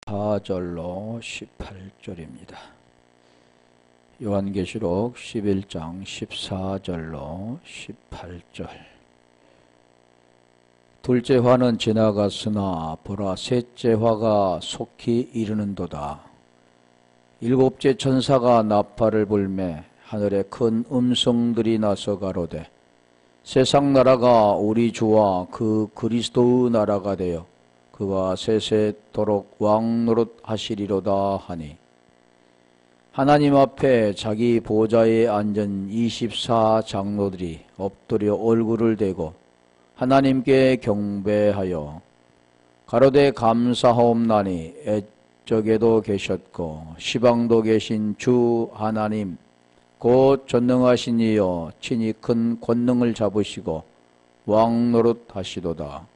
14절로 18절입니다. 요한계시록 11장 14절로 18절. 둘째 화는 지나갔으나 보라 셋째 화가 속히 이르는도다. 일곱째 천사가 나팔을 불매 하늘에 큰 음성들이 나서 가로되 세상 나라가 우리 주와 그 그리스도의 나라가 되어 그가 세세토록 왕노릇 하시리로다 하니 하나님 앞에 자기 보좌에 앉은 24장로들이 엎드려 얼굴을 대고 하나님께 경배하여 가로되 감사하옵나니 옛적에도 계셨고 시방도 계신 주 하나님 곧 전능하신 이여 친히 큰 권능을 잡으시고 왕노릇 하시도다.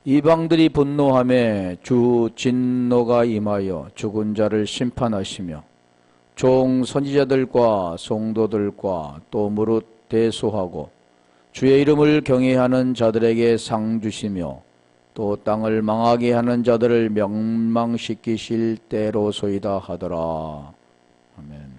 이방들이 분노하며 주 진노가 임하여 죽은 자를 심판하시며 종 선지자들과 성도들과 또 무릇 대소하고 주의 이름을 경외하는 자들에게 상 주시며 또 땅을 망하게 하는 자들을 멸망시키실 때로소이다 하더라. 아멘.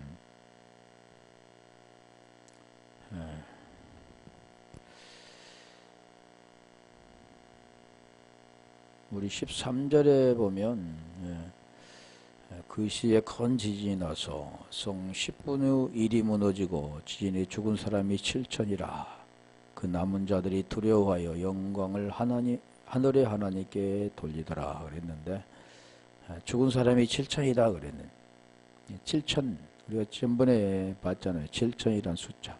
우리 13절에 보면 그 시에 큰 지진이 나서 성 10분의 1이 무너지고 지진에 죽은 사람이 7천이라. 그 남은 자들이 두려워하여 영광을 하늘의 하나님께 돌리더라 그랬는데 죽은 사람이 7천이다 그랬는데 7천 우리가 지난번에 봤잖아요. 7천이란 숫자.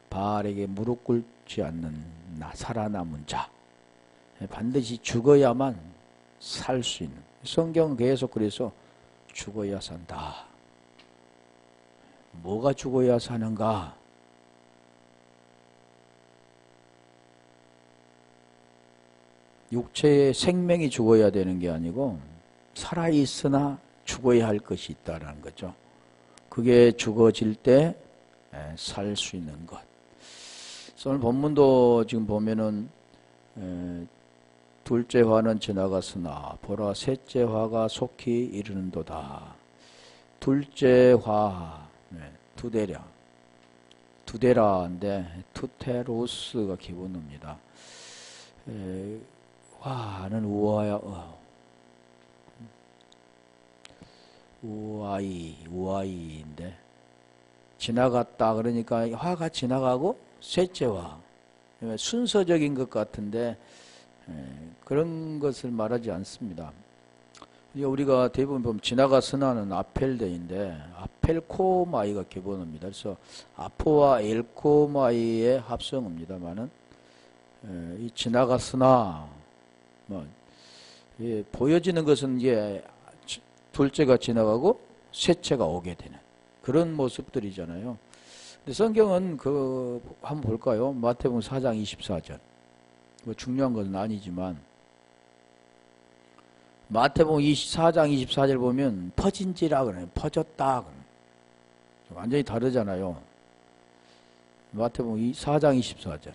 바알에게 무릎 꿇지 않는 살아남은 자. 반드시 죽어야만 살 수 있는. 성경은 계속 그래서 죽어야 산다. 뭐가 죽어야 사는가? 육체의 생명이 죽어야 되는 게 아니고 살아있으나 죽어야 할 것이 있다는 거죠. 그게 죽어질 때 살 수 있는 것. 오늘 본문도 지금 보면은 둘째 화는 지나갔으나 보라 셋째 화가 속히 이르는도다. 둘째 화 두데라인데 투테로스가 기본어입니다. 화는 우아이인데 지나갔다 그러니까 화가 지나가고 셋째 화 순서적인 것 같은데 그런 것을 말하지 않습니다. 우리가 대부분 보면 지나갔으나는 아펠데인데 아펠코마이가 기본어입니다. 그래서 아포와 엘코마이의 합성어입니다만은 이 지나갔으나 보여지는 것은 이게 둘째가 지나가고 셋째가 오게 되는 그런 모습들이잖아요. 근데 성경은 한번 볼까요? 마태복음 4장 24절. 중요한 것은 아니지만 마태복음 4장 24절 보면 퍼진지라 그래요. 퍼졌다 그래요. 완전히 다르잖아요. 마태복음 4장 24절.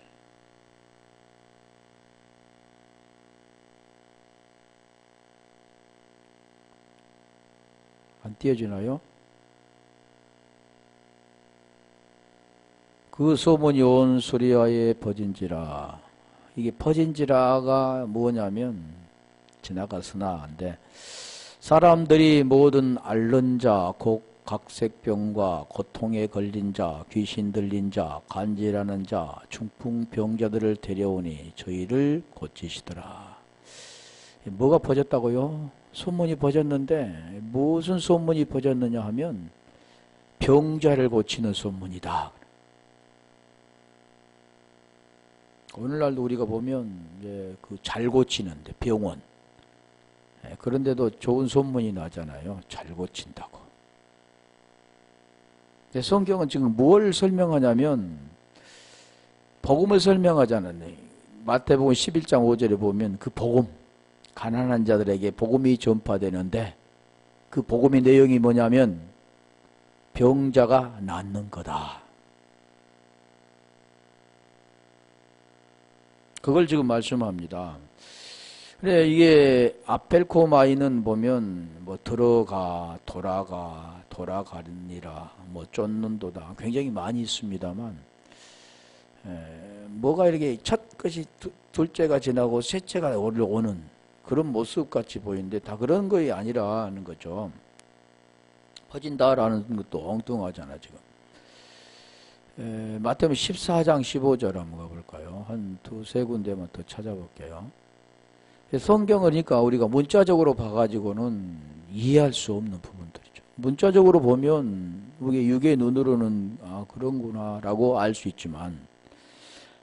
안 띄어지나요? 그 소문이 온 수리아에 퍼진지라. 이게 퍼진지라가 뭐냐면 지나갔으나인데 사람들이 모든 앓는 자, 각색병과 고통에 걸린 자, 귀신 들린 자, 간질하는 자, 중풍병자들을 데려오니 저희를 고치시더라. 뭐가 퍼졌다고요? 소문이 퍼졌는데 무슨 소문이 퍼졌느냐 하면 병자를 고치는 소문이다. 오늘날도 우리가 보면 그 잘 고치는데 병원 그런데도 좋은 소문이 나잖아요. 잘 고친다고. 근데 성경은 지금 뭘 설명하냐면 복음을 설명하잖아요. 마태복음 11장 5절에 보면 그 복음 가난한 자들에게 복음이 전파되는데 그 복음의 내용이 뭐냐면 병자가 낫는 거다. 그걸 지금 말씀합니다. 그래, 이게 아펠코마이는 보면 뭐 들어가, 돌아가, 돌아가느니라, 뭐 쫓는도다 굉장히 많이 있습니다만, 뭐가 이렇게 첫 것이 둘째가 지나고 셋째가 올라오는 그런 모습 같이 보이는데 다 그런 거이 아니라는 거죠. 퍼진다라는 것도 엉뚱하잖아 지금. 마태복음 14장 15절 한번 가볼까요? 한 두세 군데만 더 찾아볼게요. 성경을 그러니까 우리가 문자적으로 봐가지고는 이해할 수 없는 부분들이죠. 문자적으로 보면 우리 육의 눈으로는 아 그런구나 라고 알 수 있지만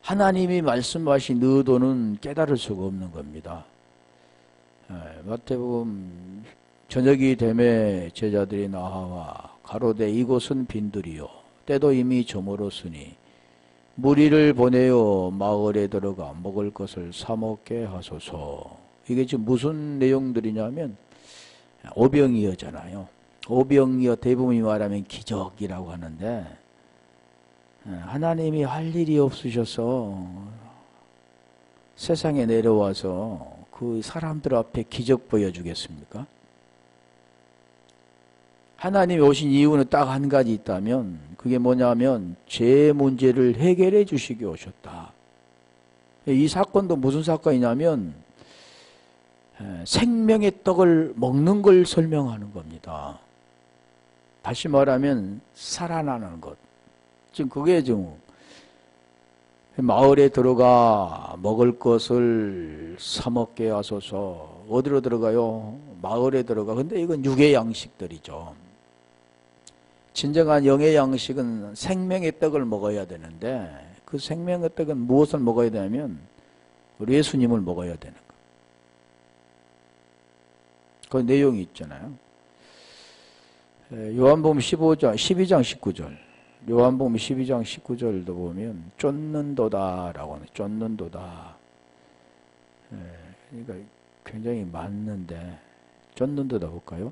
하나님이 말씀하신 의도는 깨달을 수가 없는 겁니다. 마태복음 저녁이 되매 제자들이 나와 가로되 이곳은 빈들이요 때도 이미 저물었으니 무리를 보내어 마을에 들어가 먹을 것을 사 먹게 하소서. 이게 지금 무슨 내용들이냐면 오병이어잖아요. 오병이어 대부분이 말하면 기적이라고 하는데 하나님이 할 일이 없으셔서 세상에 내려와서 그 사람들 앞에 기적 보여주겠습니까? 하나님이 오신 이유는 딱 한 가지 있다면 그게 뭐냐면 죄 문제를 해결해 주시기 오셨다. 이 사건도 무슨 사건이냐면 생명의 떡을 먹는 걸 설명하는 겁니다. 다시 말하면 살아나는 것. 지금 그게 지금 마을에 들어가 먹을 것을 사 먹게 하소서. 어디로 들어가요? 마을에 들어가. 근데 이건 육의 양식들이죠. 진정한 영의 양식은 생명의 떡을 먹어야 되는데 그 생명의 떡은 무엇을 먹어야 되냐면 우리 예수님을 먹어야 되는 거. 그 내용이 있잖아요. 요한복음 12장 19절. 요한복음 12장 19절도 보면 쫓는도다라고 하는 쫓는도다. 그러니까 굉장히 많는데 쫓는도다 볼까요?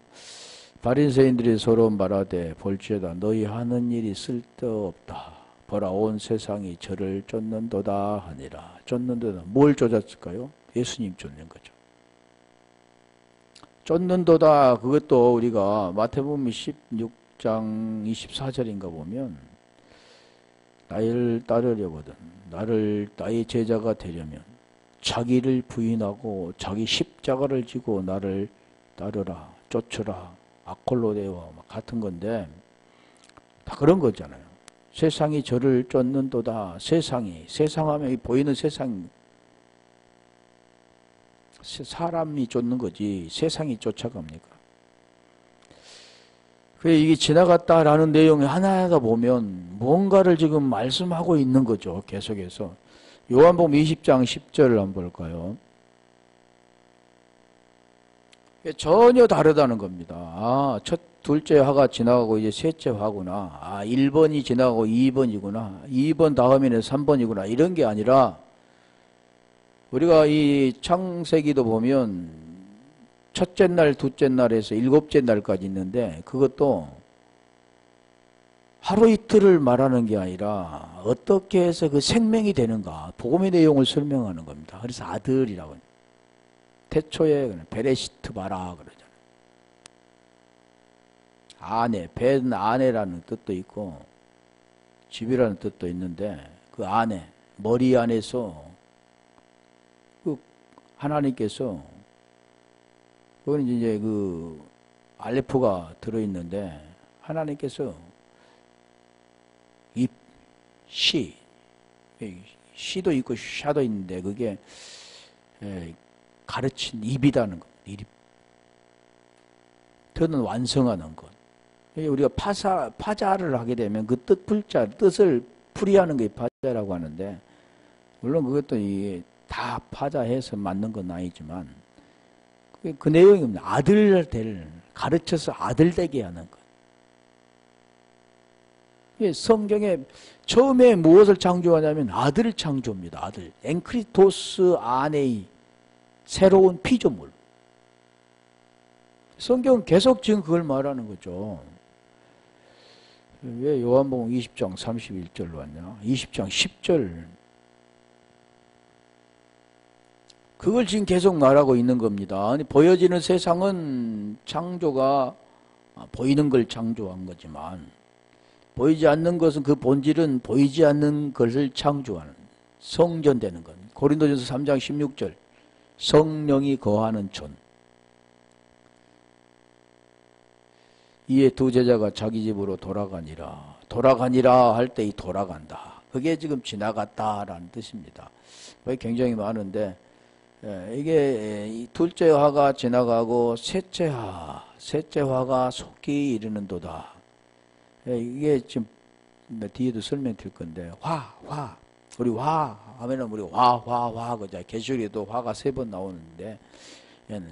바리새인들이 서로 말하되 볼지어다 너희 하는 일이 쓸데없다. 보라 온 세상이 저를 쫓는도다 하니라. 쫓는도다. 뭘 쫓았을까요? 예수님 쫓는 거죠. 쫓는도다. 그것도 우리가 마태복음 16장 24절인가 보면 나를 따르려거든 나의 제자가 되려면 자기를 부인하고 자기 십자가를 지고 나를 따르라. 쫓으라. 아콜로데와 같은 건데 다 그런 거잖아요. 세상이 저를 쫓는도다. 세상하면 보이는 세상 사람이 쫓는 거지 세상이 쫓아갑니까? 그래 이게 지나갔다라는 내용이 하나하나 보면 뭔가를 지금 말씀하고 있는 거죠. 계속해서 요한복음 20장 10절을 한번 볼까요? 전혀 다르다는 겁니다. 아, 둘째 화가 지나가고 이제 셋째 화구나. 아, 1번이 지나가고 2번이구나. 2번 다음에는 3번이구나. 이런 게 아니라 우리가 이 창세기도 보면 첫째 날, 둘째 날에서 일곱째 날까지 있는데 그것도 하루 이틀을 말하는 게 아니라 어떻게 해서 그 생명이 되는가. 복음의 내용을 설명하는 겁니다. 그래서 아들이라고 합니다. 태초에 베레시트 바라 그러잖아요. 아내, 배는 아내라는 뜻도 있고 집이라는 뜻도 있는데 그 아내, 머리 안에서 그 하나님께서 그건 이제 그 알레프가 들어있는데 하나님께서 입, 시도 있고 샤도 있는데 그게 가르친 입이라는 것. 입. 뜻은 완성하는 것. 우리가 파자를 하게 되면 그 뜻을 풀이하는 게 파자라고 하는데, 물론 그것도 이게 다 파자해서 맞는 건 아니지만, 그 내용이 아들 가르쳐서 아들 되게 하는 것. 성경에 처음에 무엇을 창조하냐면 아들을 창조합니다. 아들. 엔크리토스 아네이. 새로운 피조물. 성경은 계속 지금 그걸 말하는 거죠. 왜 요한복음 20장 31절로 왔냐? 20장 10절. 그걸 지금 계속 말하고 있는 겁니다. 아니, 보여지는 세상은 창조가 보이는 걸 창조한 거지만 보이지 않는 것은 그 본질은 보이지 않는 것을 창조하는 성전되는 것. 고린도전서 3장 16절 성령이 거하는 촌. 이에 두 제자가 자기 집으로 돌아가니라. 돌아가니라 할 때 이 돌아간다. 그게 지금 지나갔다라는 뜻입니다. 굉장히 많은데 이게 이 둘째 화가 지나가고 셋째 화가 속히 이르는도다. 이게 지금 뒤에도 설명드릴 건데 우리 화 하면은 우리 화 그죠? 계시록에도 화가 3번 나오는데 얘는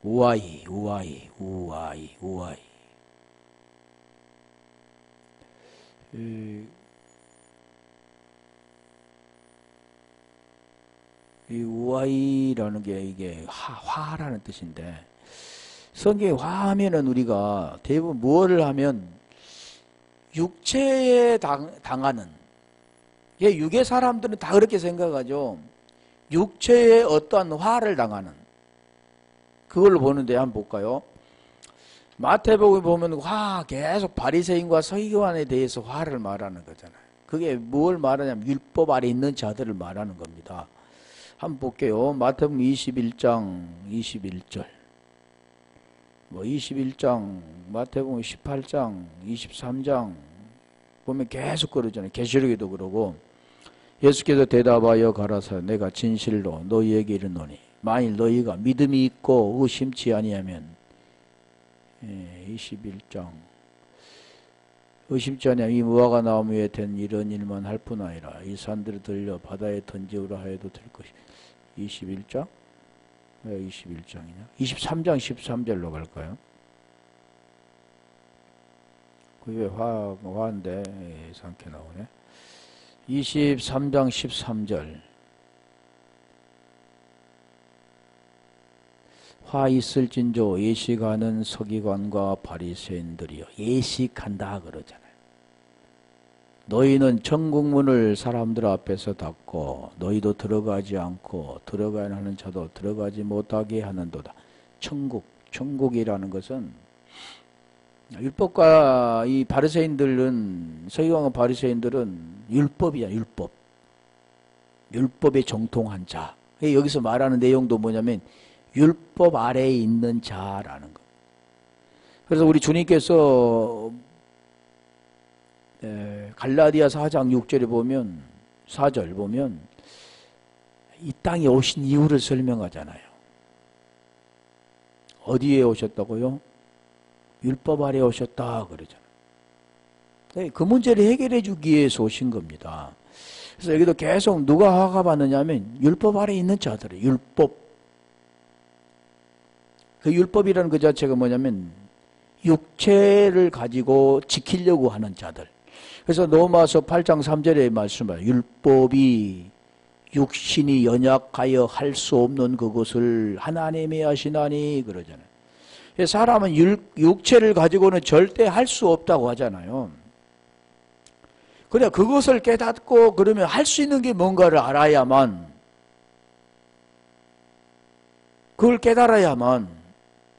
우아이. 이 우아이라는 게 이게 화라는 뜻인데 성경에 화하면은 우리가 대부분 무엇을 하면 육체에 당하는 육의 사람들은 다 그렇게 생각하죠. 육체에 어떠한 화를 당하는 그걸 보는데 한번 볼까요? 마태복음에 보면 계속 바리새인과 서기관에 대해서 화를 말하는 거잖아요. 그게 뭘 말하냐면 율법 아래 있는 자들을 말하는 겁니다. 한번 볼게요. 마태복음 21장 21절 21장 마태복음 18장 23장 보면 계속 그러잖아요. 계시록에도 그러고 예수께서 대답하여 가라사대 내가 진실로 너희에게 이르노니 만일 너희가 믿음이 있고 의심치 아니하면 21장 의심치 아니하면 이 무화과 나무 위에 된 이런 일만 할 뿐 아니라 이 산들을 들려 바다에 던지우라 하여도 될 것이다. 21장? 왜 21장이냐? 23장 13절로 갈까요? 그게 화인데 이상하게 나오네. 23장 13절 화 있을진저 예식하는 서기관과 바리새인들이여 예식한다 그러잖아요. 너희는 천국문을 사람들 앞에서 닫고 너희도 들어가지 않고 들어가야 하는 자도 들어가지 못하게 하는도다. 천국이라는 것은 율법과 이 바리새인들은 서기관과 바리새인들은 율법이야. 율법에 정통한 자. 여기서 말하는 내용도 뭐냐면 율법 아래에 있는 자라는 것. 그래서 우리 주님께서 갈라디아 4장 6절에 보면 4절 보면 이 땅에 오신 이유를 설명하잖아요. 어디에 오셨다고요? 율법 아래에 오셨다 그러잖아요. 그 문제를 해결해 주기 위해서 오신 겁니다. 그래서 여기도 계속 누가 화가 받느냐면 율법 아래에 있는 자들이에요. 율법. 그 율법이라는 그 자체가 뭐냐면 육체를 가지고 지키려고 하는 자들. 그래서 로마서 8장 3절에 말씀하여 율법이 육신이 연약하여 할 수 없는 그것을 하나님이 하시나니 그러잖아요. 사람은 육체를 가지고는 절대 할 수 없다고 하잖아요. 그래 그것을 깨닫고 그러면 할 수 있는 게 뭔가를 알아야만 그걸 깨달아야만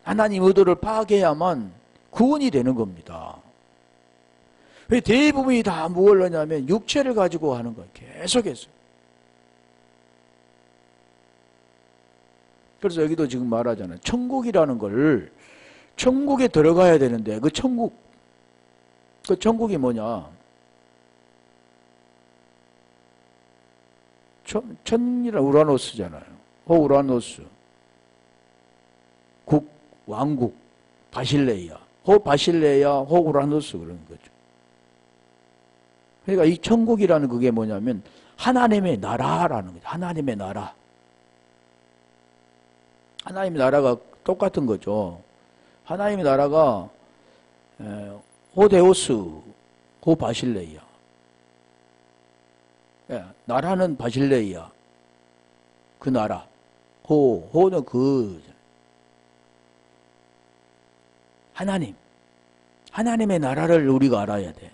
하나님 의도를 파악해야만 구원이 되는 겁니다. 대부분이 다 뭘 하냐면 육체를 가지고 하는 거예요. 계속해서. 그래서 여기도 지금 말하잖아요. 천국이라는 걸 천국에 들어가야 되는데 그 천국이 뭐냐? 천이란 우라노스잖아요. 우라노스. 왕국, 바실레이아. 바실레이아, 우라노스 그런 거죠. 그러니까 이 천국이라는 그게 뭐냐면 하나님의 나라라는 거죠. 하나님의 나라. 하나님의 나라가 똑같은 거죠. 하나님의 나라가 호데오스, 바실레이아. 나라는 바실레이아. 그 나라. 호는 하나님의 나라를 우리가 알아야 돼.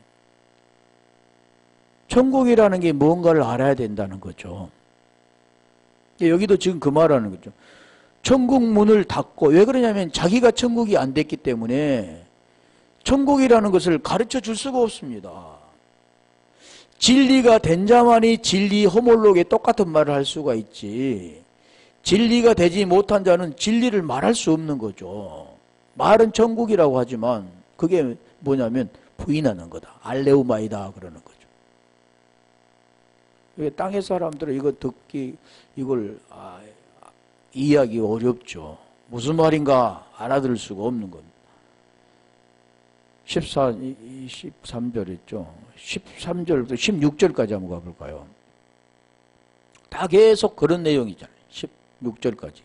천국이라는 게 뭔가를 알아야 된다는 거죠. 여기도 지금 그 말하는 거죠. 천국 문을 닫고, 왜 그러냐면 자기가 천국이 안 됐기 때문에 천국이라는 것을 가르쳐 줄 수가 없습니다. 진리가 된 자만이 진리 호몰록에 똑같은 말을 할 수가 있지, 진리가 되지 못한 자는 진리를 말할 수 없는 거죠. 말은 천국이라고 하지만 그게 뭐냐면 부인하는 거다. 알레우마이다 그러는 거죠. 땅의 사람들은 이거 듣기, 이걸 이해하기 어렵죠. 무슨 말인가 알아들을 수가 없는 겁니다. 13절 있죠. 13절부터 16절까지 한번 가볼까요? 다 계속 그런 내용이잖아요. 16절까지.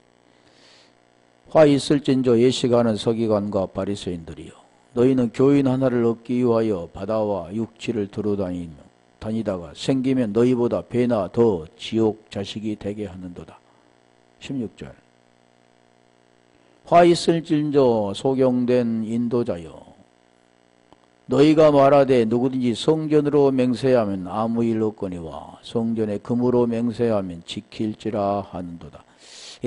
화 있을진저 예시가는 서기관과 바리새인들이여, 너희는 교인 하나를 얻기 위하여 바다와 육지를 다니다가 생기면 너희보다 배나 더 지옥 자식이 되게 하는도다. 16절. 화 있을진저 소경된 인도자여, 너희가 말하되 누구든지 성전으로 맹세하면 아무 일 없거니와 성전에 금으로 맹세하면 지킬지라 하는도다.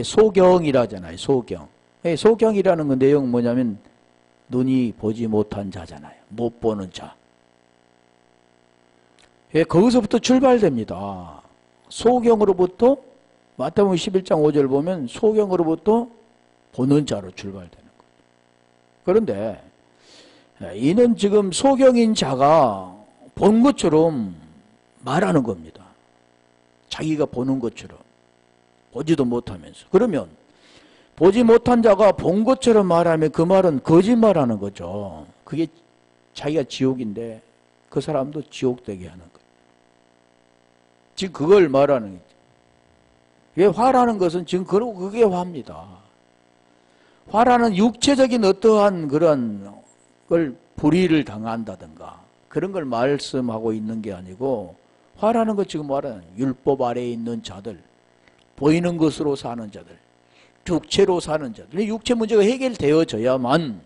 소경이라잖아요. 소경. 소경이라는 그 내용은 뭐냐면 눈이 보지 못한 자잖아요. 못 보는 자. 거기서부터 출발됩니다. 소경으로부터, 마태복음 11장 5절 보면 소경으로부터 보는 자로 출발되는 거예요. 그런데 이는 지금 소경인 자가 본 것처럼 말하는 겁니다. 자기가 보는 것처럼, 보지도 못하면서. 그러면 보지 못한 자가 본 것처럼 말하면 그 말은 거짓말하는 거죠. 그게 자기가 지옥인데 그 사람도 지옥되게 하는 거예요. 지금 그걸 말하는 거죠. 왜 화라는 것은 지금 그게 화입니다. 화라는 육체적인 어떠한 그런 걸 불의를 당한다든가 그런 걸 말씀하고 있는 게 아니고, 화라는 것 지금 말하는 율법 아래에 있는 자들, 보이는 것으로 사는 자들, 육체로 사는 자들. 육체 문제가 해결되어져야만,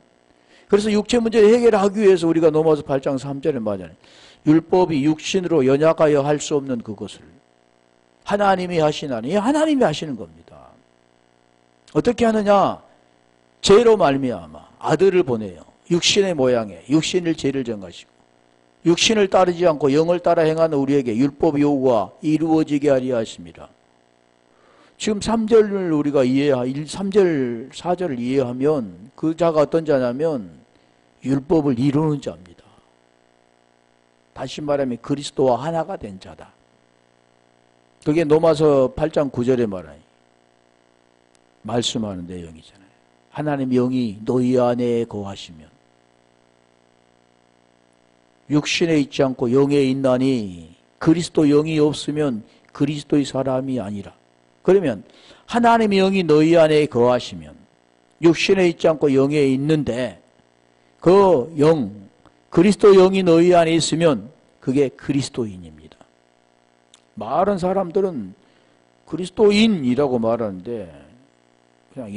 그래서 육체 문제를 해결하기 위해서 우리가 로마서 8장 3절에 말하잖아요. 율법이 육신으로 연약하여 할 수 없는 그것을 하나님이 하시나니, 하나님이 하시는 겁니다. 어떻게 하느냐? 죄로 말미암아 아들을 보내요. 육신의 모양에 육신을 죄를 정하시고 육신을 따르지 않고 영을 따라 행하는 우리에게 율법 요구가 이루어지게 하려 하십니다. 지금 3절을 우리가 3절 4절을 이해하면 그 자가 어떤 자냐면 율법을 이루는 자입니다. 다시 말하면 그리스도와 하나가 된 자다. 그게 로마서 8장 9절에 말씀하는 내용이잖아요. 하나님 영이 너희 안에 거하시면, 육신에 있지 않고 영에 있나니 그리스도 영이 없으면 그리스도의 사람이 아니라. 그러면 하나님의 영이 너희 안에 거하시면, 육신에 있지 않고 영에 있는데 그 영, 그리스도 영이 너희 안에 있으면 그게 그리스도인입니다. 많은 사람들은 그리스도인이라고 말하는데 그냥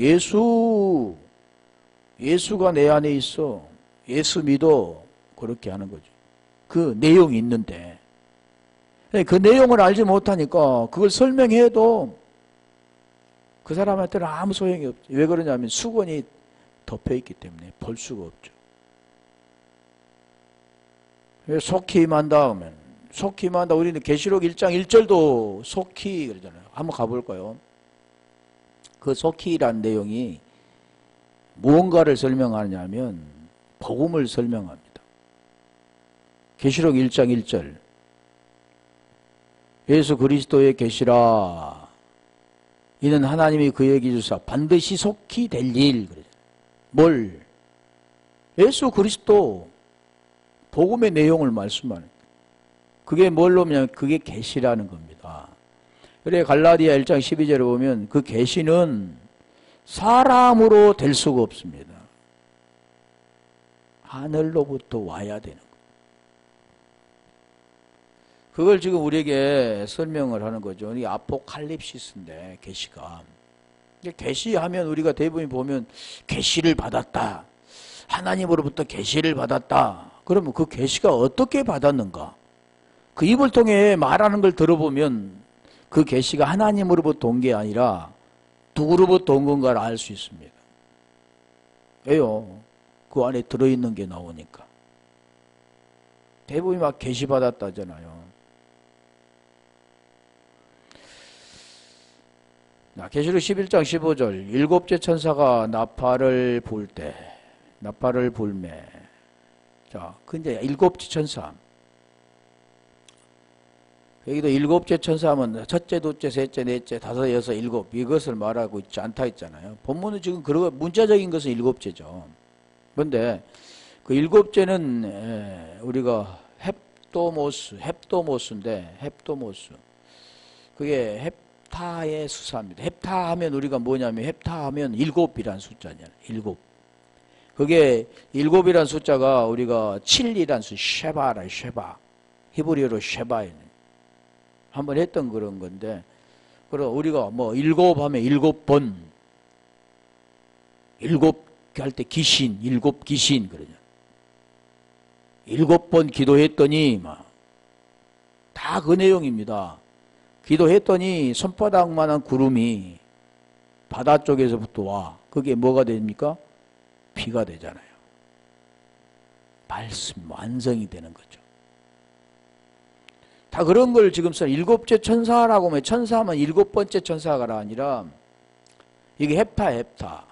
예수가 내 안에 있어, 예수 믿어, 그렇게 하는 거죠. 그 내용이 있는데 그 내용을 알지 못하니까 그걸 설명해도 그 사람한테는 아무 소용이 없죠. 왜 그러냐면 수건이 덮여있기 때문에 볼 수가 없죠. 속히 임한다 하면, 속히 임한다, 우리는 계시록 1장 1절도 속히 그러잖아요. 한번 가볼까요? 그 속히라는 내용이 무언가를 설명하냐면 복음을 설명합니다. 계시록 1장 1절, 예수 그리스도의 계시라, 이는 하나님이 그에게 주사 반드시 속히 될 일. 뭘? 예수 그리스도 복음의 내용을 말씀하는, 그게 뭘로면 그게 계시라는 겁니다. 그래 갈라디아 1장 12절에 보면 그 계시는 사람으로 될 수가 없습니다. 하늘로부터 와야 되는 거예요. 그걸 지금 우리에게 설명을 하는 거죠. 이 아포칼립시스인데, 계시가. 계시하면 우리가 대부분 보면 계시를 받았다, 하나님으로부터 계시를 받았다. 그러면 그 계시가 어떻게 받았는가? 그 입을 통해 말하는 걸 들어보면 그 계시가 하나님으로부터 온 게 아니라 누구로부터 온 건가를 알 수 있습니다. 왜요? 그 안에 들어있는 게 나오니까. 대부분이 막 계시 받았다잖아요. 계시록 11장 15절 일곱째 천사가 나팔을 불 때, 나팔을 불매. 자, 근데 일곱째 천사. 여기도 일곱째 천사하면 첫째, 둘째, 셋째, 넷째, 다섯, 여섯, 일곱 이것을 말하고 있지 않다 했잖아요. 본문은 지금 그런 문자적인 것은 일곱째죠. 그런데 그 일곱째는 우리가 헵도모스인데 헵도모스. 그게 헵타의 수사입니다. 헵타하면 우리가 뭐냐면 헵타하면 일곱이란 숫자잖아요. 일곱. 그게 일곱이란 숫자가 우리가 7이란 수 쉐바라 쉐바. 히브리어로 쉐바예요. 한번 했던 그런 건데, 그럼 우리가 뭐 일곱 하면 일곱 번, 일곱 할 때 귀신, 일곱 귀신 그러죠. 일곱 번 기도했더니 막 다 그 내용입니다. 기도했더니 손바닥만한 구름이 바다 쪽에서부터 와. 그게 뭐가 됩니까? 비가 되잖아요. 말씀 완성이 되는 거죠. 다 그런 걸 지금 써. 일곱째 천사라고 하면 천사하면 일곱 번째 천사가 아니라 이게 헵타.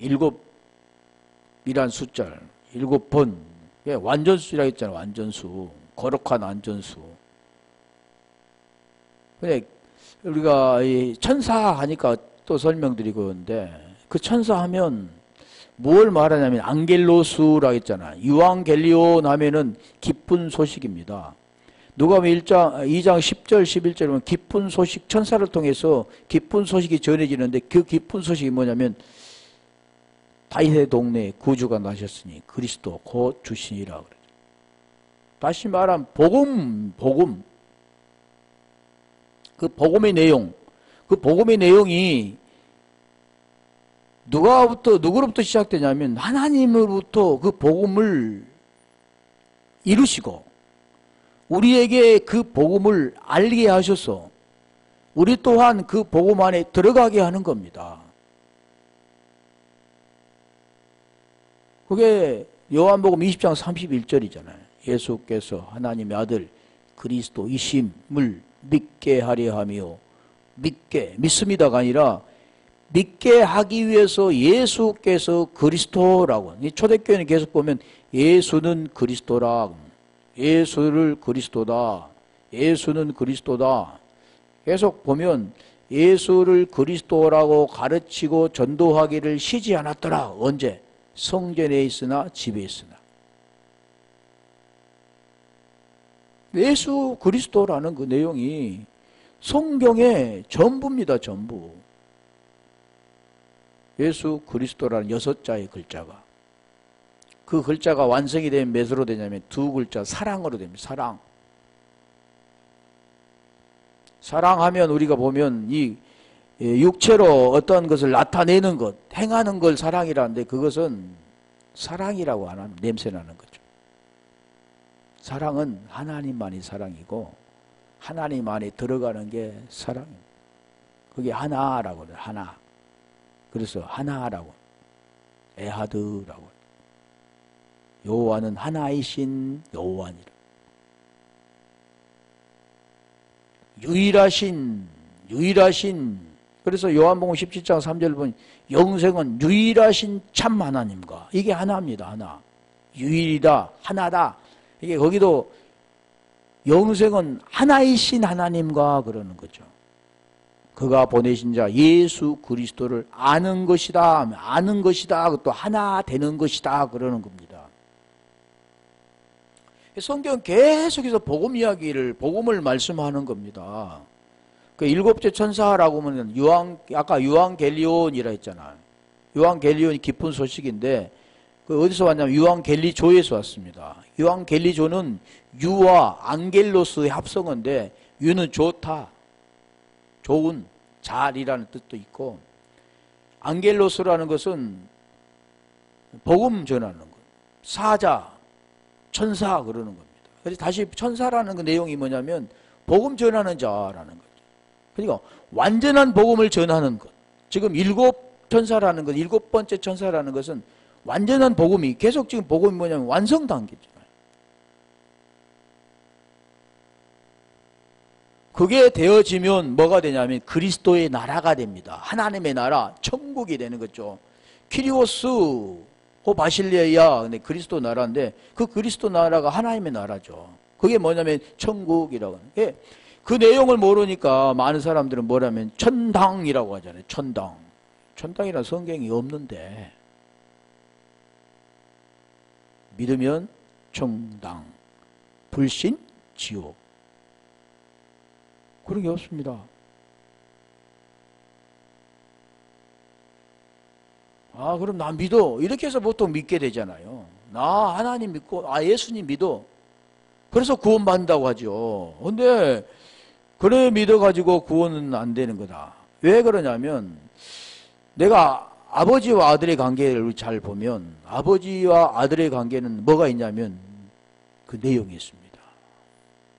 일곱이란 숫자, 일곱 번. 완전수라고 했잖아요. 완전수. 거룩한 완전수. 근데 우리가 이 천사 하니까 또 설명드리고 있는데 그 천사 하면 뭘 말하냐면 앙겔로스라고 했잖아요. 유앙겔리온 하면은 기쁜 소식입니다. 누가복음 2장 10절 11절에 보면 기쁜 소식, 천사를 통해서 기쁜 소식이 전해지는데 그 기쁜 소식이 뭐냐면 다윗의 동네에 구주가 나셨으니 그리스도 곧 주시니라 그러죠. 다시 말하면 복음. 그 복음의 내용, 그 복음의 내용이 누구로부터 시작되냐면 하나님으로부터 그 복음을 이루시고 우리에게 그 복음을 알게 하셔서 우리 또한 그 복음 안에 들어가게 하는 겁니다. 그게 요한복음 20장 31절이잖아요. 예수께서 하나님의 아들 그리스도이심을 믿게 하려 하며 믿습니다가 아니라 믿게 하기 위해서 예수께서 그리스도라고. 이 초대교회는 계속 보면 예수는 그리스도라. 예수를 그리스도다. 예수는 그리스도다. 계속 보면 예수를 그리스도라고 가르치고 전도하기를 쉬지 않았더라. 언제? 성전에 있으나 집에 있으나. 예수 그리스도라는 그 내용이 성경의 전부입니다. 전부. 예수 그리스도라는 6자의 글자가. 그 글자가 완성이 되면 몇으로 되냐면 2글자 사랑으로 됩니다. 사랑. 사랑하면 우리가 보면 이 육체로 어떤 것을 나타내는 것, 행하는 걸 사랑이라는데 그것은 사랑이라고 안 하면 냄새나는 거죠. 사랑은 하나님만이 사랑이고 하나님 안에 들어가는 게 사랑입니다. 그게 하나라고 해요. 하나. 그래서 하나라고. 에하드라고. 여호와는 하나이신 여호와니라. 유일하신. 그래서 요한복음 17장 3절 보면 영생은 유일하신 참 하나님과. 이게 하나입니다. 하나. 유일이다. 하나다. 이게 거기도 영생은 하나이신 하나님과 그러는 거죠. 그가 보내신 자 예수 그리스도를 아는 것이다. 아는 것이다. 그것도 하나 되는 것이다. 그러는 겁니다. 성경 계속해서 복음 이야기를, 복음을 말씀하는 겁니다. 그 일곱째 천사라고 하면 아까 유앙겔리온이라 했잖아요. 유앙겔리온이 기쁜 소식인데 그 어디서 왔냐면 유앙겔리조에서 왔습니다. 유앙겔리조는 유와 앙겔로스의 합성어인데 유는 좋다, 좋은, 잘이라는 뜻도 있고 앙겔로스라는 것은 복음 전하는 것, 사자, 천사 그러는 겁니다. 그래서 다시 천사라는 그 내용이 뭐냐면 복음 전하는 자라는 거죠. 그러니까 완전한 복음을 전하는 것. 지금 일곱 천사라는 것, 일곱 번째 천사라는 것은 완전한 복음이 계속 지금 복음이 뭐냐면 완성 단계잖아요. 그게 되어지면 뭐가 되냐면 그리스도의 나라가 됩니다. 하나님의 나라, 천국이 되는 거죠. 키리오스 호 바실레이아, 근데 그리스도 나라인데 그 그리스도 나라가 하나님의 나라죠. 그게 뭐냐면 천국이라고 하는 게, 그 내용을 모르니까 많은 사람들은 뭐라면 천당이라고 하잖아요. 천당. 천당이라는 성경이 없는데 믿으면 천당, 불신 지옥. 그런 게 없습니다. 아, 그럼 나 믿어. 이렇게 해서 보통 믿게 되잖아요. 나 하나님 믿고, 예수님 믿어. 그래서 구원받는다고 하죠. 근데, 그래 믿어가지고 구원은 안 되는 거다. 왜 그러냐면, 내가 아버지와 아들의 관계를 잘 보면, 아버지와 아들의 관계는 뭐가 있냐면, 그 내용이 있습니다.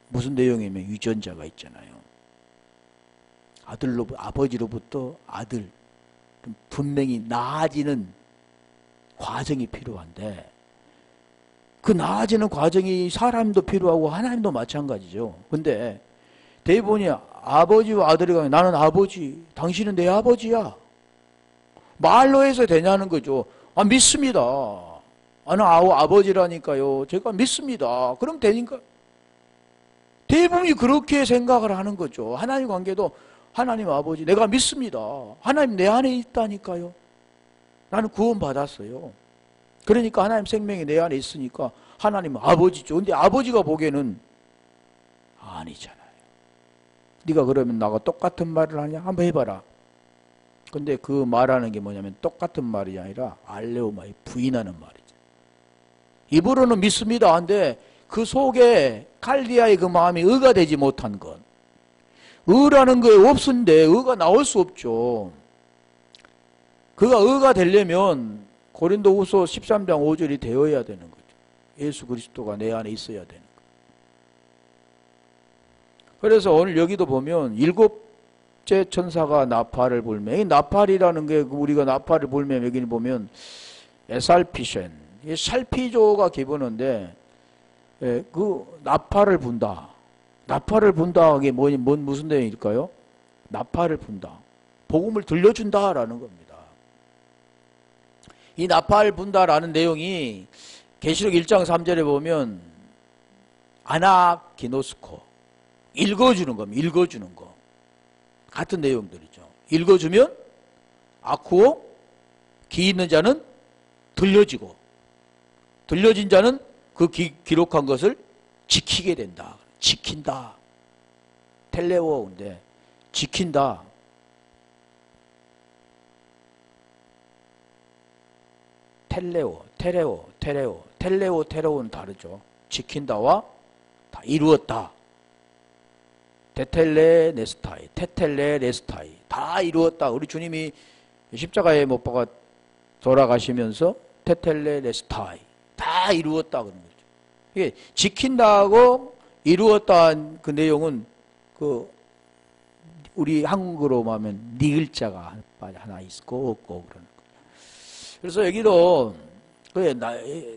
무슨 내용이면 유전자가 있잖아요. 아버지로부터 아들, 분명히 나아지는 과정이 필요한데, 그 나아지는 과정이 사람도 필요하고 하나님도 마찬가지죠. 근데 대부분이 아버지와 아들이 가면 나는 아버지, 당신은 내 아버지야. 말로 해서 되냐는 거죠. 믿습니다. 나는 아버지라니까요. 제가 믿습니다. 그럼 되니까. 대부분이 그렇게 생각을 하는 거죠. 하나님 관계도 하나님 아버지, 내가 믿습니다. 하나님 내 안에 있다니까요. 나는 구원받았어요. 그러니까 하나님 생명이 내 안에 있으니까 하나님은 아버지죠. 근데 아버지가 보기에는 아니잖아요. 네가 그러면 나가 똑같은 말을 하냐? 한번 해봐라. 근데 그 말하는 게 뭐냐면 똑같은 말이 아니라 알레오마이, 부인하는 말이죠. 입으로는 믿습니다 한데 그 속에 칼디아의 그 마음이 의가 되지 못한 것. 의라는 거에 없은데 의가 나올 수 없죠. 그가 의가 되려면 고린도후서 13장 5절이 되어야 되는 거죠. 예수 그리스도가 내 안에 있어야 되는 거예요. 그래서 오늘 여기도 보면 일곱째 천사가 나팔을 불며, 이 나팔이라는 게 우리가 나팔을 불며 여기는 보면 에살피셴, 살피조가 기본인데 그 나팔을 분다. 나팔을 분다. 이게 무슨 내용일까요? 나팔을 분다. 복음을 들려준다라는 겁니다. 이 나팔 분다라는 내용이 계시록 1장 3절에 보면 아나기노스코, 읽어주는 겁니다. 읽어주는 거. 같은 내용들이죠. 읽어주면 아쿠오, 귀 있는 자는 들려지고, 들려진 자는 그 기록한 것을 지키게 된다. 지킨다. 텔레오인데 지킨다. 텔레오는 다르죠. 지킨다와 다 이루었다. 테텔레네스타이 다 이루었다. 우리 주님이 십자가에 못 박아 돌아가시면서 테텔레네스타이 다 이루었다 그런 거죠. 이게 지킨다고 이루었다 그 내용은 그 우리 한국어로 하면 네 글자가 하나 있고 없고 그러는 거예요. 그래서 여기도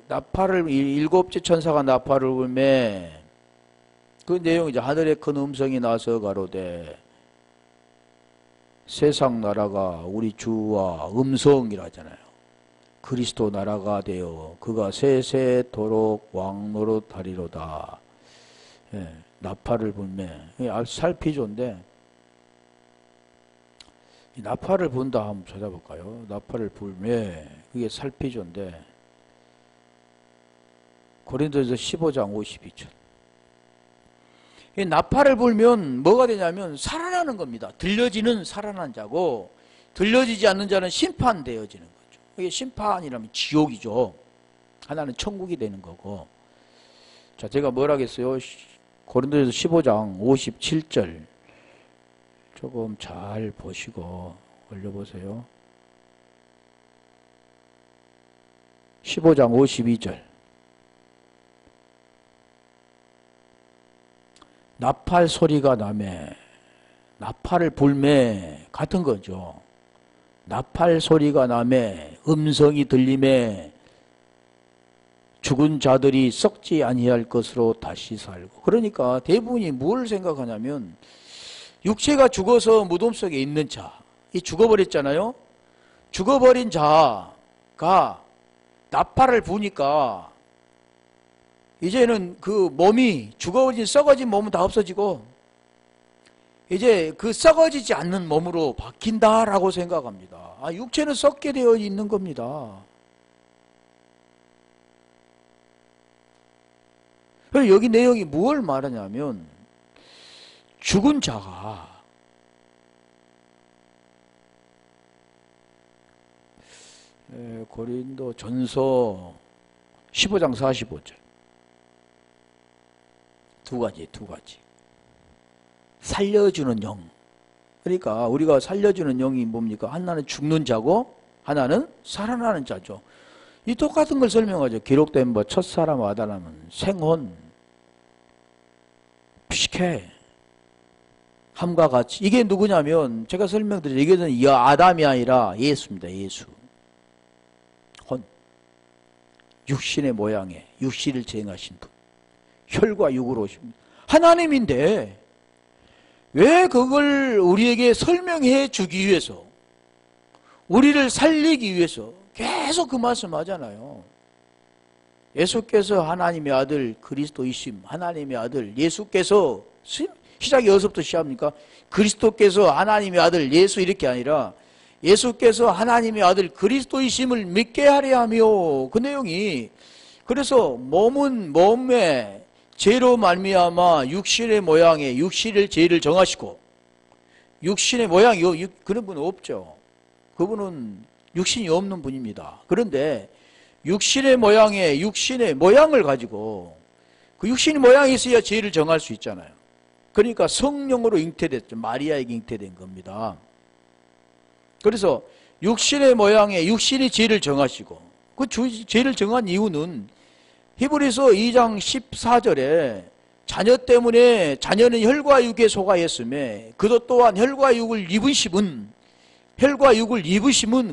나팔을 일곱째 천사가 나팔을 불매 그 내용이죠. 하늘에 큰 음성이 나서 가로되 세상 나라가 우리 주와 음성이라 하잖아요. 그리스도 나라가 되어 그가 세세토록 왕노릇하리로다. 나팔을 불매. 살피조인데 나팔을 분다 한번 찾아볼까요? 나팔을 불매. 그게 살피조인데 고린도전서 15장 52절. 이 나팔을 불면 뭐가 되냐면 살아나는 겁니다. 들려지는 살아난 자고 들려지지 않는 자는 심판되어지는 거죠. 이게 심판이라면 지옥이죠. 하나는 천국이 되는 거고. 자, 제가 뭐라 했어요? 고린도전서 15장 57절 조금 잘 보시고 올려보세요. 15장 52절 나팔 소리가 나매, 나팔을 불매 같은 거죠. 나팔 소리가 나매, 음성이 들림에 죽은 자들이 썩지 아니할 것으로 다시 살고. 그러니까 대부분이 뭘 생각하냐면 육체가 죽어서 무덤 속에 있는 자, 이 죽어버렸잖아요. 죽어버린 자가 나팔을 부니까 이제는 그 몸이 죽어버린 썩어진 몸은 다 없어지고 이제 그 썩어지지 않는 몸으로 바뀐다라고 생각합니다. 아, 육체는 썩게 되어 있는 겁니다. 여기 내용이 무엇을 말하냐면 죽은 자가 고린도 전서 15장 45절 두 가지 살려주는 영. 그러니까 우리가 살려주는 영이 뭡니까? 하나는 죽는 자고 하나는 살아나는 자죠. 이 똑같은 걸 설명하죠. 기록된 첫사람 아담은 생혼 피식해 함과 같이. 이게 누구냐면 제가 설명드린 이게는 아담이 아니라 예수입니다. 예수. 혼. 육신의 모양에 육신을 재행하신 분. 혈과 육으로 오십니다. 하나님인데 왜 그걸 우리에게 설명해 주기 위해서 우리를 살리기 위해서 계속 그 말씀 하잖아요. 예수께서 하나님의 아들 그리스도이심, 하나님의 아들 예수께서, 시작이 어디서부터 시작합니까? 그리스도께서 하나님의 아들 예수 이렇게 아니라 예수께서 하나님의 아들 그리스도이심을 믿게 하려 하며, 그 내용이 그래서 몸은 몸에 죄로 말미암아 육신의 모양에 육신의 죄를 정하시고, 육신의 모양, 그런 분은 없죠. 그분은 육신이 없는 분입니다. 그런데 육신의 모양에 육신의 모양을 가지고, 그 육신의 모양이 있어야 죄를 정할 수 있잖아요. 그러니까 성령으로 잉태됐죠. 마리아에게 잉태된 겁니다. 그래서 육신의 모양에 육신의 죄를 정하시고, 그 죄를 정한 이유는 히브리서 2장 14절에 자녀 때문에 자녀는 혈과 육에 속하였음에 그도 또한 혈과 육을 입으심은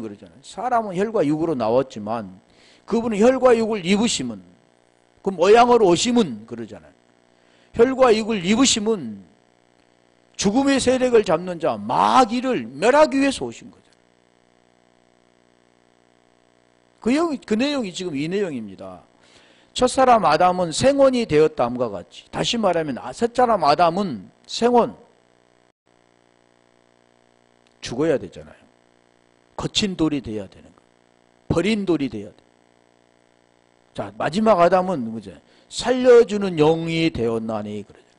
그러잖아요. 사람은 혈과 육으로 나왔지만 그분은 혈과 육을 입으심은, 그 모양으로 오심은 그러잖아요. 혈과 육을 입으심은 죽음의 세력을 잡는 자 마귀를 멸하기 위해서 오신 거죠. 그 내용이 지금 이 내용입니다. 첫사람 아담은 생혼이 되었다함과 같이, 다시 말하면 첫사람 아담은 생혼, 죽어야 되잖아요. 거친 돌이 돼야 되는 거예요. 버린 돌이 돼야 돼요. 자, 마지막 아담은 누구죠? 살려주는 영이 되었나니 그러잖아요.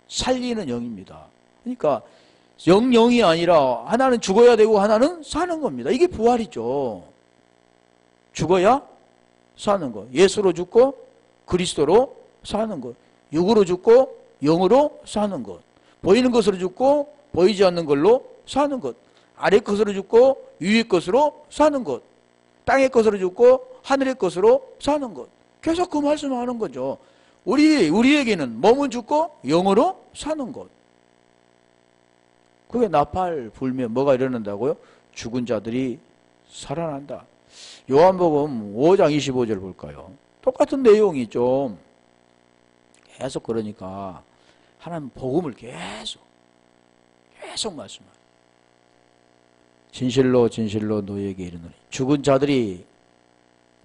살리는 영입니다. 그러니까 영이 아니라 하나는 죽어야 되고 하나는 사는 겁니다. 이게 부활이죠. 죽어야 사는 것. 예수로 죽고 그리스도로 사는 것. 육으로 죽고 영으로 사는 것. 보이는 것으로 죽고 보이지 않는 걸로 사는 것. 아래 것으로 죽고 위의 것으로 사는 것. 땅의 것으로 죽고 하늘의 것으로 사는 것. 계속 그 말씀하는 거죠. 우리에게는 몸은 죽고 영으로 사는 것. 그게 나팔 불면 뭐가 일어난다고요? 죽은 자들이 살아난다. 요한복음 5장 25절 볼까요? 똑같은 내용이죠. 계속 그러니까 하나님 복음을 계속 말씀합니다. 진실로 진실로 너희에게 이르노니 죽은 자들이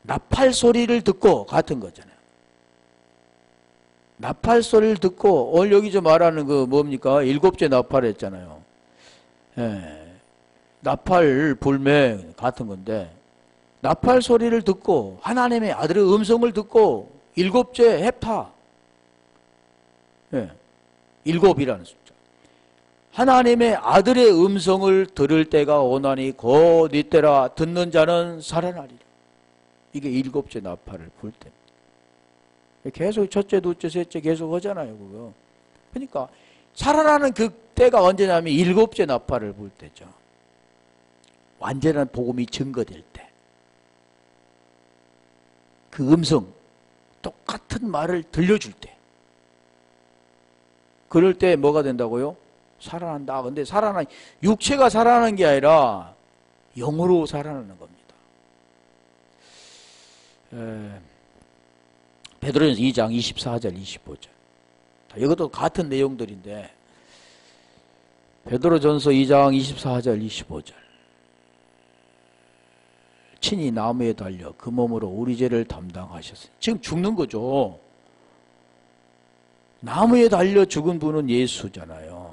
나팔 소리를 듣고, 같은 거잖아요. 나팔 소리를 듣고, 오늘 여기서 말하는 그 뭡니까? 일곱째 나팔 했잖아요. 예, 나팔 불매 같은 건데, 나팔 소리를 듣고 하나님의 아들의 음성을 듣고 일곱째 해파, 예, 일곱이라는 숫자. 하나님의 아들의 음성을 들을 때가 오나니 곧 이때라 듣는 자는 살아나리라. 이게 일곱째 나팔을 불 때입니다. 계속 첫째, 둘째, 셋째 계속 하잖아요, 그거. 그러니까 살아나는 그 때가 언제냐면 일곱째 나팔을 불 때죠. 완전한 복음이 증거될 때. 그 음성, 똑같은 말을 들려줄 때. 그럴 때 뭐가 된다고요? 살아난다. 근데 육체가 살아나는 게 아니라 영으로 살아나는 겁니다. 베드로전서 2장 24절 25절. 이것도 같은 내용들인데 베드로전서 2장 24절 25절. 친히 나무에 달려 그 몸으로 우리 죄를 담당하셨어요. 지금 죽는 거죠. 나무에 달려 죽은 분은 예수잖아요.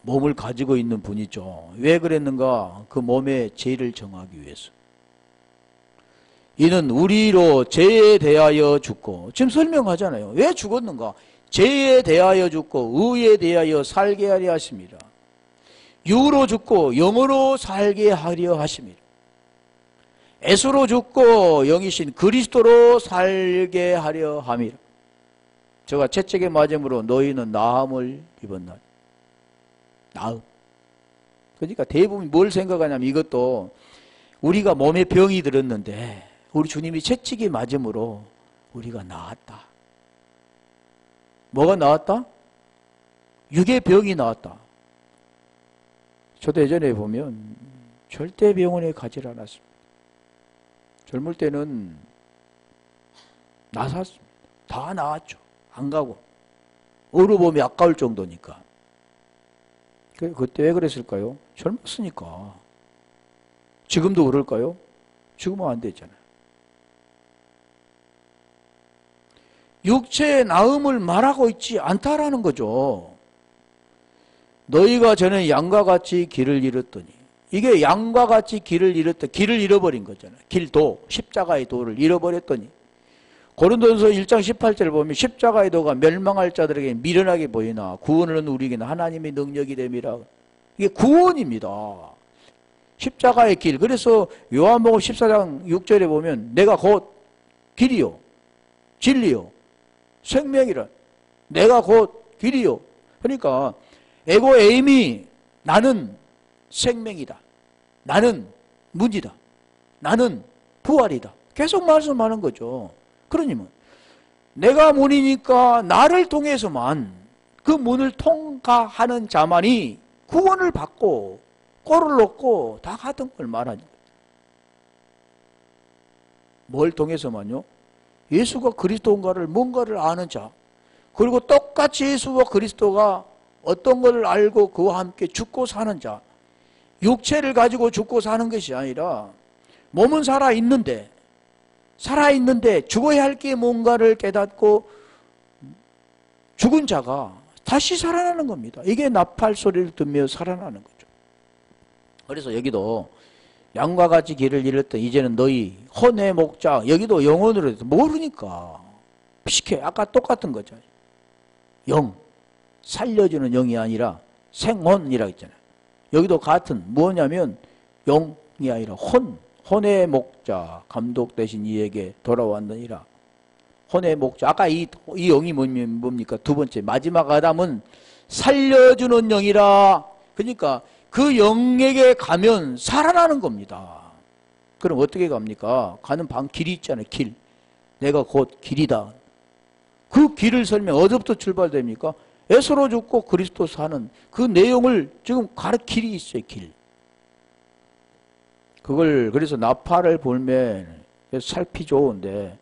몸을 가지고 있는 분이죠. 왜 그랬는가? 그 몸의 죄를 정하기 위해서. 이는 우리로 죄에 대하여 죽고, 지금 설명하잖아요. 왜 죽었는가? 죄에 대하여 죽고 의에 대하여 살게 하려 하십니다. 육으로 죽고 영으로 살게 하려 하십니다. 애수로 죽고 영이신 그리스도로 살게 하려 함이라. 저가 채찍에 맞음으로 너희는 나음을 입었나니. 나음. 그러니까 대부분 뭘 생각하냐면 이것도 우리가 몸에 병이 들었는데 우리 주님이 채찍에 맞음으로 우리가 나았다. 뭐가 나았다? 육의 병이 나았다. 저도 예전에 보면 절대 병원에 가지 않았습니다. 젊을 때는 나섰습니다. 다 나았죠. 안 가고. 어르봄이 아까울 정도니까. 그때 왜 그랬을까요? 젊었으니까. 지금도 그럴까요? 지금은 안 되잖아요. 육체의 나음을 말하고 있지 않다라는 거죠. 너희가 전에 양과 같이 길을 잃었더니, 이게 양과 같이 길을 잃어버린 거잖아요. 길도, 십자가의 도를 잃어버렸더니, 고린도전서 1장 18절을 보면 십자가의 도가 멸망할 자들에게 미련하게 보이나 구원은 우리에게는 하나님의 능력이 됨이라. 이게 구원입니다. 십자가의 길. 그래서 요한복음 14장 6절에 보면 내가 곧 길이요 진리요 생명이라. 내가 곧 길이요. 그러니까 에고 에임이 나는 생명이다. 나는 문이다. 나는 부활이다. 계속 말씀하는 거죠. 그러니면 내가 문이니까 나를 통해서만 그 문을 통과하는 자만이 구원을 받고 꼴을 얻고 다 같은 걸 말하죠. 뭘 통해서만요? 예수가 그리스도인가를 뭔가를 아는 자, 그리고 똑같이 예수와 그리스도가 어떤 걸 알고 그와 함께 죽고 사는 자. 육체를 가지고 죽고 사는 것이 아니라 몸은 살아있는데 죽어야 할 게 뭔가를 깨닫고 죽은 자가 다시 살아나는 겁니다. 이게 나팔 소리를 듣며 살아나는 거죠. 그래서 여기도 양과 같이 길을 잃었던 이제는 너희 혼의 목자, 여기도 영혼으로 해서 모르니까 피식해. 아까 똑같은 거죠. 영, 살려주는 영이 아니라 생혼이라고 했잖아요. 여기도 같은 뭐냐면 영이 아니라 혼의 목자 감독 되신 이에게 돌아왔느니라. 혼의 목자. 아까 이 영이 뭡니까? 두 번째 마지막 아담은 살려주는 영이라. 그러니까 그 영에게 가면 살아나는 겁니다. 그럼 어떻게 갑니까? 가는 길이 있잖아요. 길. 내가 곧 길이다. 그 길을 설명 어디부터 출발됩니까? 에서로 죽고 그리스도 사는 그 내용을 지금 길이 있어요. 길. 그걸 그래서 나팔을 불면 살피 좋은데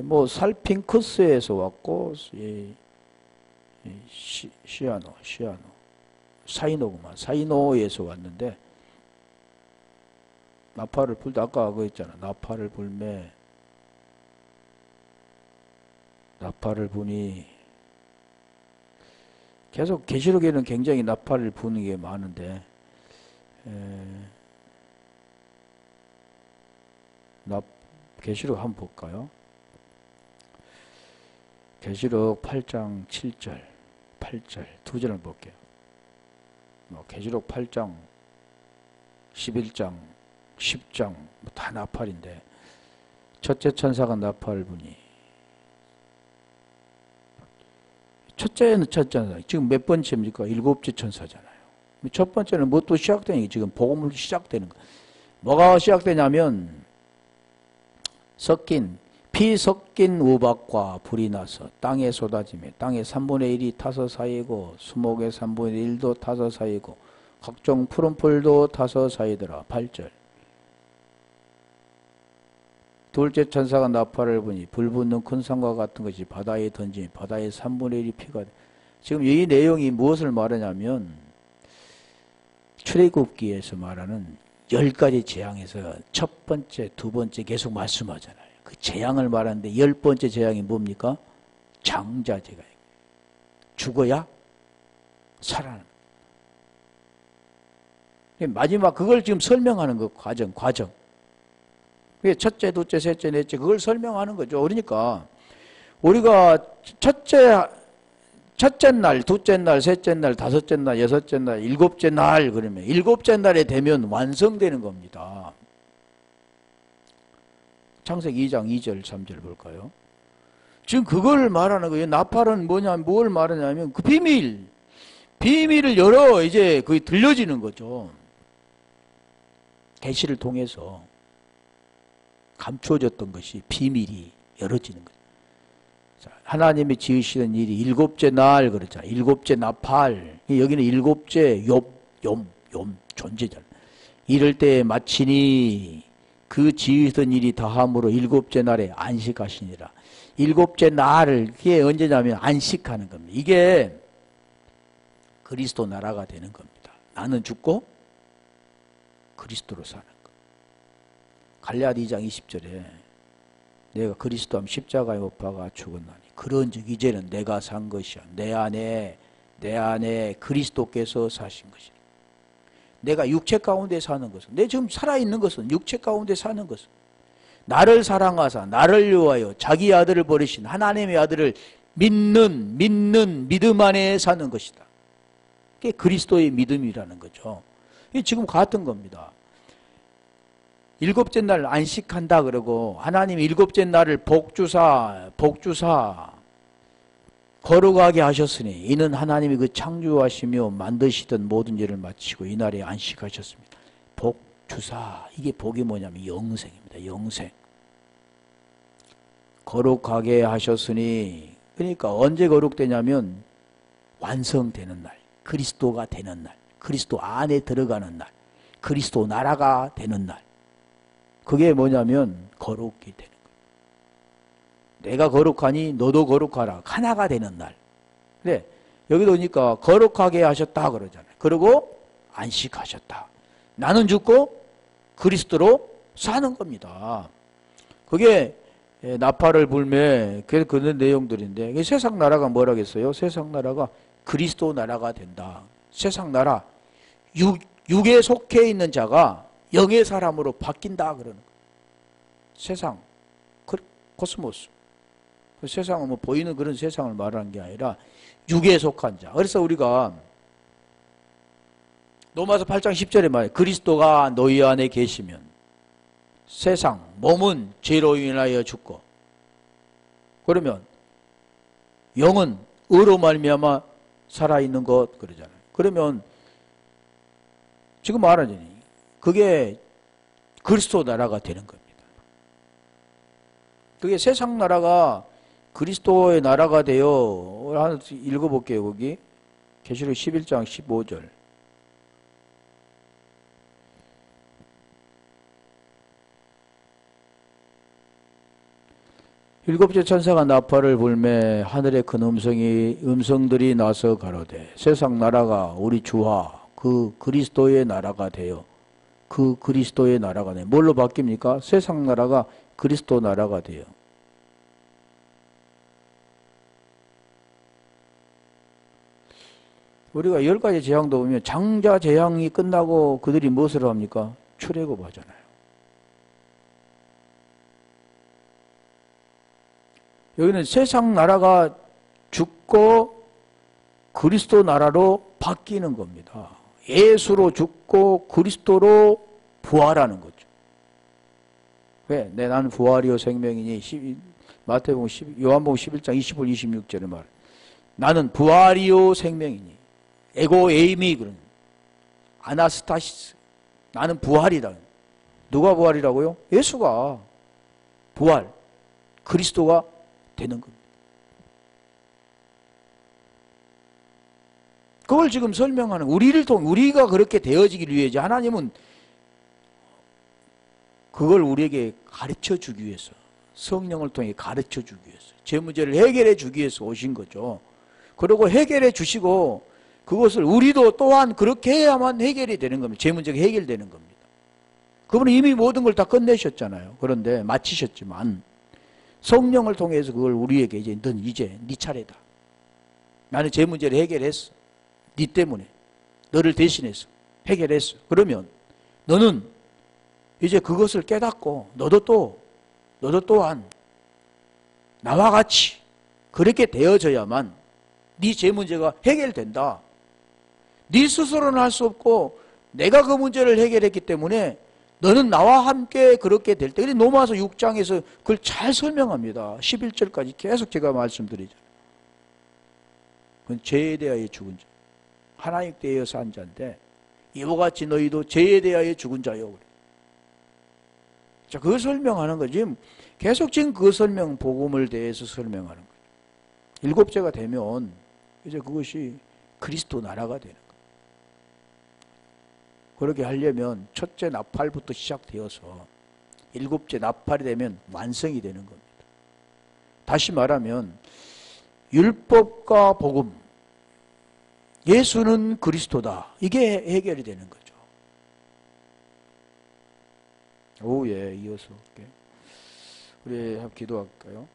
뭐 살핑크스에서 왔고 시아노 사이노구만. 사이노에서 왔는데 나팔을 불다 아까 그거 있잖아. 나팔을 불매 나팔을 부니 계속 계시록에는 굉장히 나팔을 부는 게 많은데 계시록 한번 볼까요? 계시록 8장 7절 8절 두 절을 볼게요. 계시록 8장 11장 10장 다 나팔인데 첫째 천사가 나팔을 부니 첫째는 천사 지금 몇 번째입니까? 7째 천사잖아요. 첫 번째는 뭐 또 시작되는 게 지금 복음을 시작되는 거. 뭐가 시작되냐면 섞인 피 섞인 우박과 불이 나서 땅에 쏟아지며 땅의 3분의 1이 타서 쌓이고 수목의 3분의 1도 타서 쌓이고 각종 푸른 풀도 타서 쌓이더라. 8절. 둘째 천사가 나팔을 부니 불 붙는 큰 산과 같은 것이 바다에 던지니 바다의 3분의 1이 피가 돼. 지금 이 내용이 무엇을 말하냐면 출애굽기에서 말하는 10가지 재앙에서 첫 번째, 두 번째 계속 말씀하잖아요. 그 재앙을 말하는데 10번째 재앙이 뭡니까? 장자재가. 죽어야 살아나는. 마지막 그걸 지금 설명하는 거 과정. 첫째, 둘째, 셋째, 넷째 그걸 설명하는 거죠. 그러니까 우리가 첫째 날, 둘째 날, 셋째 날, 다섯째 날, 여섯째 날, 일곱째 날 그러면 일곱째 날에 되면 완성되는 겁니다. 창세기 2장 2절 3절 볼까요? 지금 그걸 말하는 거예요. 나팔은 뭐냐, 뭘 말하냐면 그 비밀을 열어 이제 그게 들려지는 거죠. 계시를 통해서 감추어졌던 것이 비밀이 열어지는 거죠. 자, 하나님이 지으시는 일이 일곱째 날 그러잖아요. 일곱째 나팔. 여기는 일곱째 욤 존재잖아요. 이럴 때 마치니 그 지으시던 일이 다함으로 일곱째 날에 안식하시니라. 일곱째 날을 그게 언제냐면 안식하는 겁니다. 이게 그리스도 나라가 되는 겁니다. 나는 죽고 그리스도로 사는 것. 갈라디아 2장 20절에 내가 그리스도함 십자가에 못 박아 죽었나니 그런즉 이제는 내가 산 것이야. 내 안에 그리스도께서 사신 것이라. 내가 육체 가운데 사는 것은, 내 지금 살아있는 것은 육체 가운데 사는 것은 나를 사랑하사 나를 위하여 자기 아들을 버리신 하나님의 아들을 믿는 믿음 안에 사는 것이다. 그게 그리스도의 믿음이라는 거죠. 이게 지금 같은 겁니다. 일곱째 날 안식한다 그러고 하나님 일곱째 날을 복주사 거룩하게 하셨으니 이는 하나님이 그 창조하시며 만드시던 모든 일을 마치고 이 날에 안식하셨습니다. 복주사, 이게 복이 뭐냐면 영생입니다. 영생. 거룩하게 하셨으니, 그러니까 언제 거룩되냐면 완성되는 날, 그리스도가 되는 날, 그리스도 안에 들어가는 날, 그리스도 나라가 되는 날. 그게 뭐냐면 거룩이 되는 거예요. 내가 거룩하니 너도 거룩하라. 하나가 되는 날. 그래, 여기도 오니까 거룩하게 하셨다 그러잖아요. 그리고 안식하셨다. 나는 죽고 그리스도로 사는 겁니다. 그게 나팔을 불매 그런 내용들인데, 세상 나라가 뭐라겠어요? 세상 나라가 그리스도 나라가 된다. 세상 나라, 육에 속해 있는 자가 영의 사람으로 바뀐다 그러는 거예요. 세상, 코스모스. 세상은 뭐 보이는 그런 세상을 말하는 게 아니라 육에 속한 자. 그래서 우리가 로마서 8장 10절에 말해, 그리스도가 너희 안에 계시면 세상, 몸은 죄로 인하여 죽고, 그러면 영은 의로 말미암아 살아있는 것 그러잖아요. 그러면 지금 말하자니 그게 그리스도 나라가 되는 겁니다. 그게 세상 나라가 그리스도의 나라가 되어, 하나 읽어볼게요. 거기 계시록 11장 15절. 일곱째 천사가 나팔을 불매 하늘에 큰 음성들이 나서 가로되 세상 나라가 우리 주와 그 그리스도의 나라가 되어, 그 그리스도의 나라가 되어 뭘로 바뀝니까? 세상 나라가 그리스도 나라가 되어. 우리가 10가지 재앙도 보면 장자 재앙이 끝나고 그들이 무엇을 합니까? 출애굽하잖아요. 여기는 세상 나라가 죽고 그리스도 나라로 바뀌는 겁니다. 예수로 죽고 그리스도로 부활하는 거죠. 왜? 나는 부활이요 생명이니, 마태복음 요한복음 11장 25, 26절에 말. 나는 부활이요 생명이니. 에고 에이미 그런. 아나스타시스. 나는 부활이다. 누가 부활이라고요? 예수가 부활. 그리스도가 되는 겁니다. 그걸 지금 설명하는, 우리가 그렇게 되어지기를 위해서 하나님은 그걸 우리에게 가르쳐 주기 위해서, 성령을 통해 가르쳐 주기 위해서, 제 문제를 해결해 주기 위해서 오신 거죠. 그리고 해결해 주시고 그것을 우리도 또한 그렇게 해야만 해결이 되는 겁니다. 제 문제가 해결되는 겁니다. 그분은 이미 모든 걸 다 끝내셨잖아요. 그런데 마치셨지만 성령을 통해서 그걸 우리에게 넌 이제 네 차례다. 나는 제 문제를 해결했어. 네 때문에 너를 대신해서 해결했어. 그러면 너는 이제 그것을 깨닫고 너도 또한 나와 같이 그렇게 되어져야만 네 제 문제가 해결된다. 네 스스로는 할 수 없고 내가 그 문제를 해결했기 때문에 너는 나와 함께 그렇게 될 때. 로마서 6장에서 그걸 잘 설명합니다. 11절까지 계속 제가 말씀드리죠. 그건 죄에 대하여 죽은 자, 하나님께 대하여 산 자인데 이와 같이 너희도 죄에 대하여 죽은 자요. 자, 그걸 설명하는 거지. 계속 지금 그 설명, 복음을 대해서 설명하는 거죠. 7제가 되면 이제 그것이 그리스도 나라가 되는 거예요. 그렇게 하려면 첫째 나팔부터 시작되어서 7째 나팔이 되면 완성이 되는 겁니다. 다시 말하면 율법과 복음, 예수는 그리스도다. 이게 해결이 되는 거죠. 오후에 이어서 우리 한번 기도할까요?